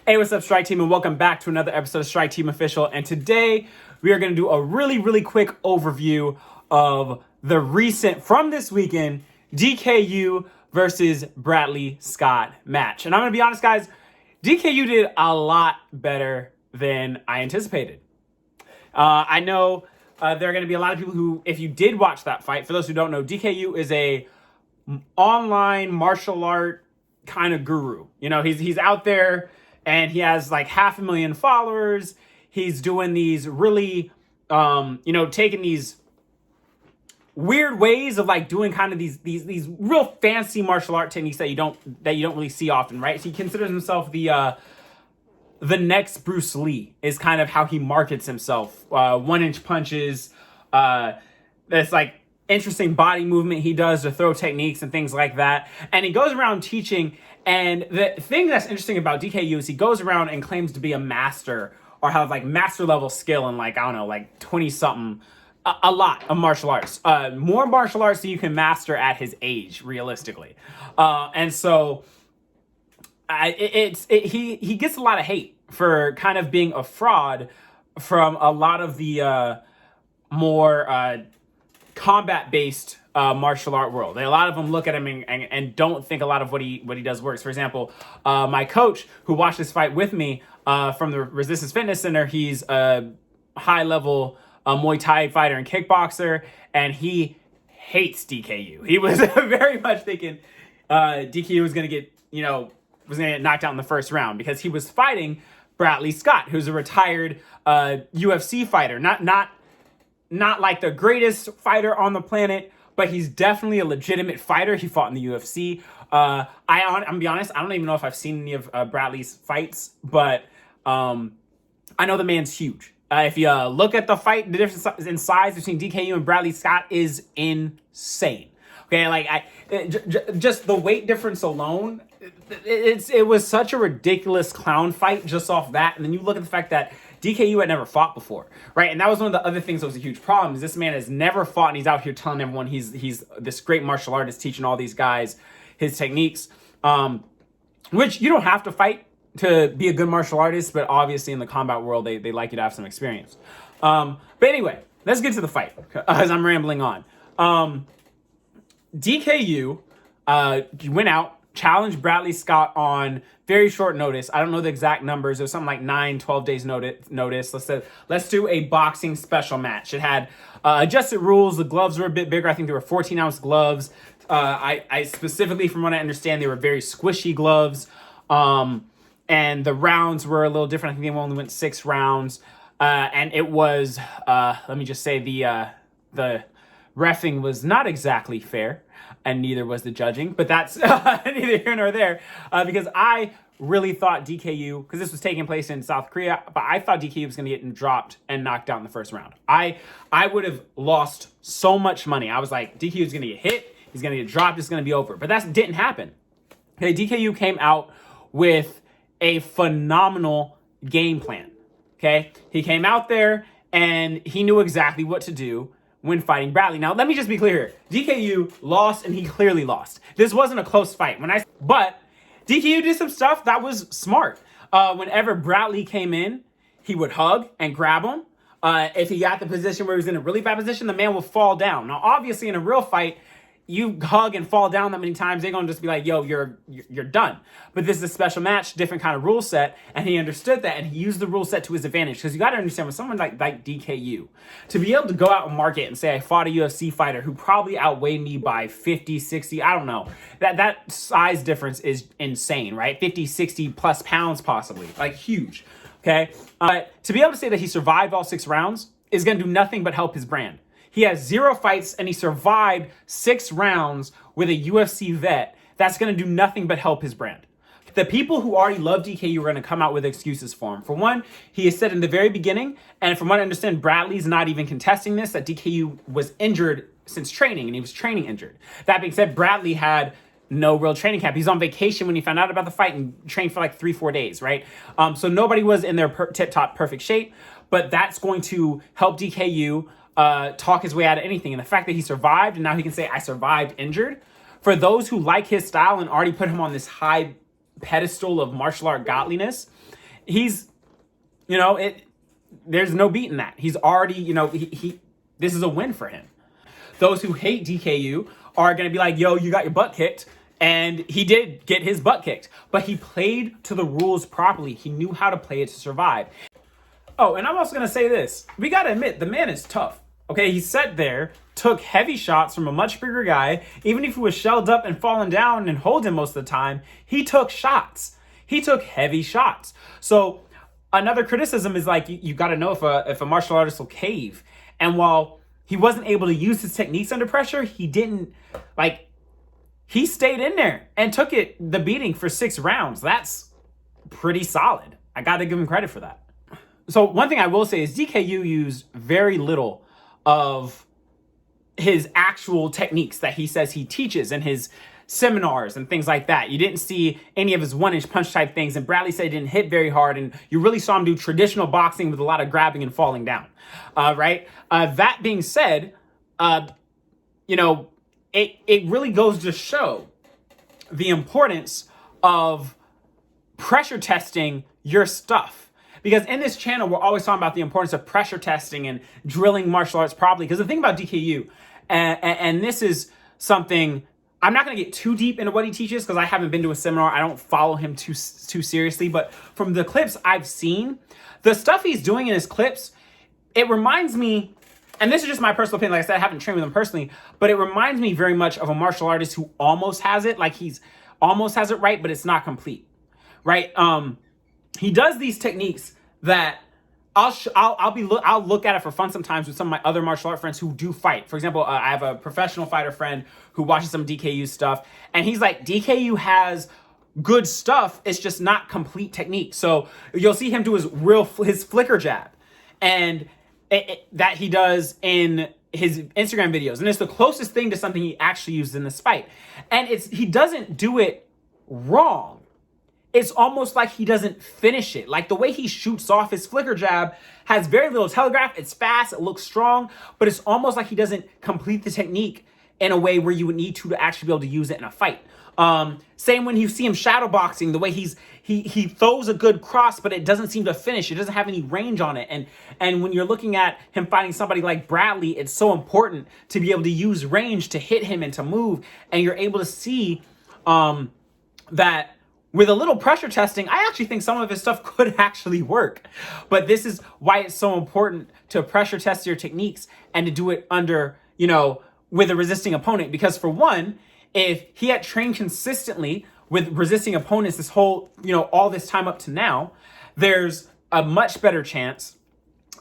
Hey, what's up, Strike Team, and welcome back to another episode of Strike Team Official. And today we are going to do a really quick overview of the recent, from this weekend, DK Yoo versus Bradley Scott match. And I'm going to be honest, guys, DK Yoo did a lot better than I anticipated. I know there are going to be a lot of people who, if you did watch that fight, for those who don't know, DK Yoo is a online martial art kind of guru. You know, he's out there and he has like 500,000 followers. He's doing these really, taking these weird ways of like doing kind of these real fancy martial art techniques that you don't really see often, right? So he considers himself the next Bruce Lee is kind of how he markets himself. 1-inch punches. That's like interesting body movement he does to throw techniques and things like that. And he goes around teaching. And the thing that's interesting about DK Yoo is he goes around and claims to be a master or have like master level skill in like, I don't know, like 20 something, a lot of martial arts, more martial arts than you can master at his age, realistically. And so he gets a lot of hate for kind of being a fraud from a lot of the more combat-based martial art world. A lot of them look at him and don't think a lot of what he does works. For example, my coach who watched this fight with me from the Resistance Fitness Center, he's a high-level Muay Thai fighter and kickboxer, and he hates DK Yoo. He was very much thinking DK Yoo was going to get, knocked out in the first round because he was fighting Bradley Scott, who's a retired UFC fighter. Not like the greatest fighter on the planet, but he's definitely a legitimate fighter. He fought in the UFC. I'm gonna be honest, I don't even know if I've seen any of Bradley's fights, but I know the man's huge. If you look at the fight, the difference in size between DK Yoo and Bradley Scott is insane. Okay, like just the weight difference alone, it was such a ridiculous clown fight just off that. And then you look at the fact that DK Yoo had never fought before, right? And that was one of the other things that was a huge problem, is this man has never fought, and he's out here telling everyone he's this great martial artist, teaching all these guys his techniques, which you don't have to fight to be a good martial artist, but obviously in the combat world, they like you to have some experience. But anyway, let's get to the fight, as I'm rambling on. DK Yoo went out, challenged Bradley Scott on very short notice. I don't know the exact numbers. It was something like 9-12 days notice. Let's do a boxing special match. It had adjusted rules. The gloves were a bit bigger. I think they were 14-ounce gloves. I specifically, from what I understand, they were very squishy gloves. And the rounds were a little different. I think they only went 6 rounds. And it was, let me just say, the reffing was not exactly fair, and neither was the judging, but that's neither here nor there, because I really thought DK Yoo, because this was taking place in South Korea, but I thought DK Yoo was going to get dropped and knocked out in the first round. I would have lost so much money. I was like, DK Yoo's going to get hit, he's going to get dropped, it's going to be over. But that didn't happen. Okay, DK Yoo came out with a phenomenal game plan. Okay, he came out there and he knew exactly what to do when fighting Bradley. Now, let me just be clear here. DK Yoo lost, and he clearly lost. This wasn't a close fight. But DK Yoo did some stuff that was smart. Whenever Bradley came in, he would hug and grab him. If he got the position where he was in a really bad position, the man will fall down. Now, obviously, in a real fight, you hug and fall down that many times, they're going to just be like, yo, you're done. But this is a special match, different kind of rule set, and he understood that, and he used the rule set to his advantage. Because you got to understand, with someone like DK Yoo, to be able to go out and market and say, I fought a UFC fighter who probably outweighed me by 50, 60, I don't know. That size difference is insane, right? 50, 60 plus pounds possibly, like huge, okay? To be able to say that he survived all 6 rounds is going to do nothing but help his brand. He has 0 fights, and he survived 6 rounds with a UFC vet. That's going to do nothing but help his brand. The people who already love DK Yoo are going to come out with excuses for him. For one, he has said in the very beginning, and from what I understand, Bradley's not even contesting this, that DK Yoo was injured since training, and he was training injured. That being said, Bradley had no real training camp. He's on vacation when he found out about the fight and trained for like 3-4 days, right? So nobody was in their tip-top perfect shape, but that's going to help DK Yoo talk his way out of anything. And the fact that he survived, and now he can say, I survived injured, for those who like his style and already put him on this high pedestal of martial art godliness, he's, you know, there's no beating that. He's already, you know, this is a win for him. Those who hate DKU are going to be like, yo, you got your butt kicked. And he did get his butt kicked, but he played to the rules properly. He knew how to play it to survive. Oh, and I'm also going to say this. We got to admit, the man is tough. Okay, he sat there, took heavy shots from a much bigger guy. Even if he was shelled up and falling down and holding most of the time, he took shots. He took heavy shots. So another criticism is like, you got to know if a martial artist will cave. And while he wasn't able to use his techniques under pressure, he stayed in there and took the beating for 6 rounds. That's pretty solid. I got to give him credit for that. So one thing I will say is DKU used very little of his actual techniques that he says he teaches in his seminars and things like that. You didn't see any of his 1-inch punch type things, and Bradley said he didn't hit very hard, and you really saw him do traditional boxing with a lot of grabbing and falling down, right? That being said, you know, it really goes to show the importance of pressure testing your stuff. Because in this channel, we're always talking about the importance of pressure testing and drilling martial arts properly. Because the thing about DKU, and this is something, I'm not going to get too deep into what he teaches because I haven't been to a seminar. I don't follow him too seriously. But from the clips I've seen, the stuff he's doing in his clips, it reminds me, and this is just my personal opinion, like I said, I haven't trained with him personally, but it reminds me very much of a martial artist who almost has it, like he's almost has it right, but it's not complete, right? He does these techniques that I'll look at it for fun sometimes with some of my other martial art friends who do fight. For example, I have a professional fighter friend who watches some DKU stuff, and he's like, DKU has good stuff, it's just not complete technique. So you'll see him do his flicker jab, and that he does in his Instagram videos, and it's the closest thing to something he actually used in this fight. And he doesn't do it wrong. It's almost like he doesn't finish it. Like the way he shoots off his flicker jab has very little telegraph. It's fast, it looks strong, but it's almost like he doesn't complete the technique in a way where you would need to actually be able to use it in a fight. Same when you see him shadow boxing, the way he throws a good cross, but it doesn't seem to finish. It doesn't have any range on it. And when you're looking at him fighting somebody like Bradley, it's so important to be able to use range to hit him and to move. And you're able to see that with a little pressure testing, I actually think some of his stuff could actually work. But this is why it's so important to pressure test your techniques and to do it under, you know, with a resisting opponent. Because for one, if he had trained consistently with resisting opponents this whole, you know, all this time up to now, there's a much better chance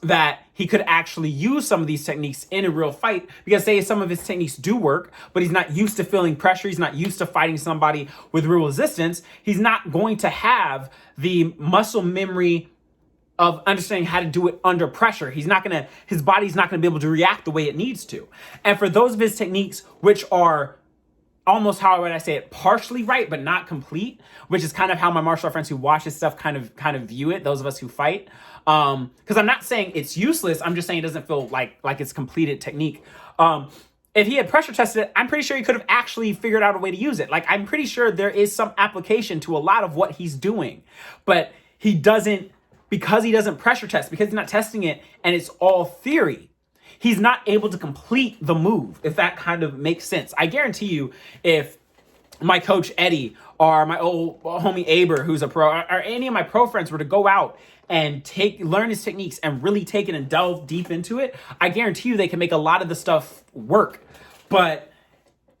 that he could actually use some of these techniques in a real fight, because say some of his techniques do work, but he's not used to feeling pressure, he's not used to fighting somebody with real resistance, he's not going to have the muscle memory of understanding how to do it under pressure. His body's not gonna be able to react the way it needs to. And for those of his techniques, which are almost, how would I say it, partially right, but not complete, which is kind of how my martial art friends who watch this stuff kind of view it, those of us who fight. Because I'm not saying it's useless, I'm just saying it doesn't feel like it's completed technique. If he had pressure tested it, I'm pretty sure he could have actually figured out a way to use it. Like, I'm pretty sure there is some application to a lot of what he's doing, but he doesn't, because he doesn't pressure test, because he's not testing it, and it's all theory, he's not able to complete the move, if that kind of makes sense. I guarantee you, if my coach Eddie or my old homie Aber, who's a pro, or any of my pro friends were to go out and learn his techniques and really take it and delve deep into it, I guarantee you they can make a lot of the stuff work. But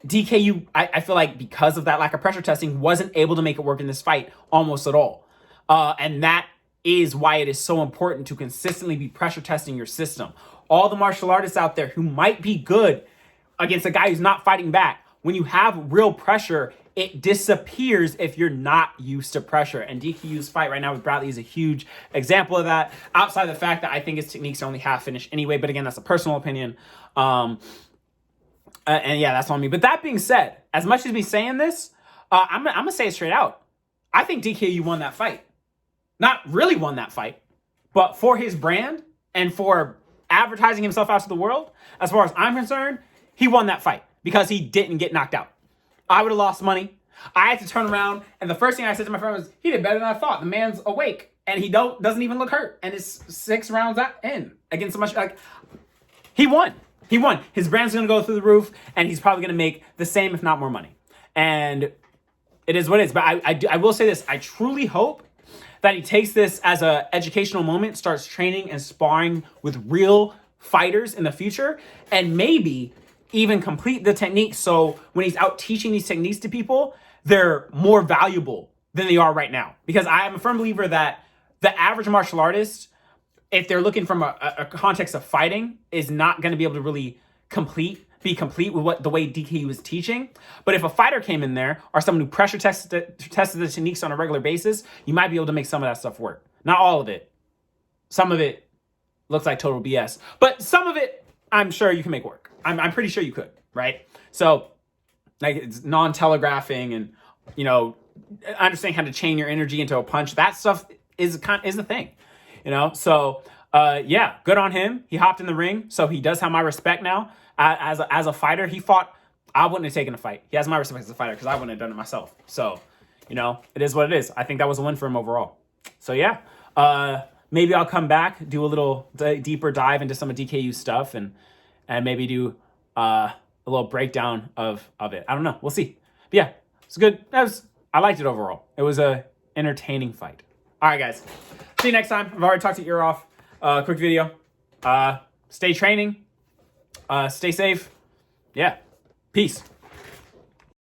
DKU, I feel like because of that lack of pressure testing, wasn't able to make it work in this fight almost at all. And that is why it is so important to consistently be pressure testing your system. All the martial artists out there who might be good against a guy who's not fighting back, when you have real pressure, it disappears if you're not used to pressure. And DKU's fight right now with Bradley is a huge example of that, outside of the fact that I think his techniques are only half finished anyway. But again, that's a personal opinion. And yeah, that's on me. But that being said, as much as me saying this, I'm going to say it straight out. I think DKU won that fight. Not really won that fight, but for his brand and for advertising himself out to the world, as far as I'm concerned, he won that fight because he didn't get knocked out. I would have lost money. I had to turn around, and the first thing I said to my friend was, he did better than I thought. The man's awake, and he doesn't even look hurt. And it's 6 rounds in against so much, like, he won. He won. His brand's going to go through the roof, and he's probably going to make the same, if not more money. And it is what it is. But I will say this. I truly hope that he takes this as an educational moment, starts training and sparring with real fighters in the future, and maybe even complete the technique so when he's out teaching these techniques to people, they're more valuable than they are right now. Because I am a firm believer that the average martial artist, if they're looking from a context of fighting, is not going to be able to really be complete with the way DK was teaching. But if a fighter came in there, or someone who pressure tested the techniques on a regular basis, you might be able to make some of that stuff work. Not all of it. Some of it looks like total BS. But some of it, I'm sure you can make work. I'm pretty sure you could, right? So, like, it's non-telegraphing and, you know, understanding how to chain your energy into a punch. That stuff is the thing, you know? So, yeah, good on him. He hopped in the ring, so he does have my respect now. As a fighter, he fought. I wouldn't have taken a fight. He has my respect as a fighter because I wouldn't have done it myself. So, you know, it is what it is. I think that was a win for him overall. So, yeah, maybe I'll come back, do a little deeper dive into some of DKU's stuff, and maybe do a little breakdown of it. I don't know. We'll see. But yeah, it's good. I liked it overall. It was a entertaining fight. All right, guys. See you next time. I've already talked your ear off. Quick video. Stay training. Stay safe. Yeah. Peace.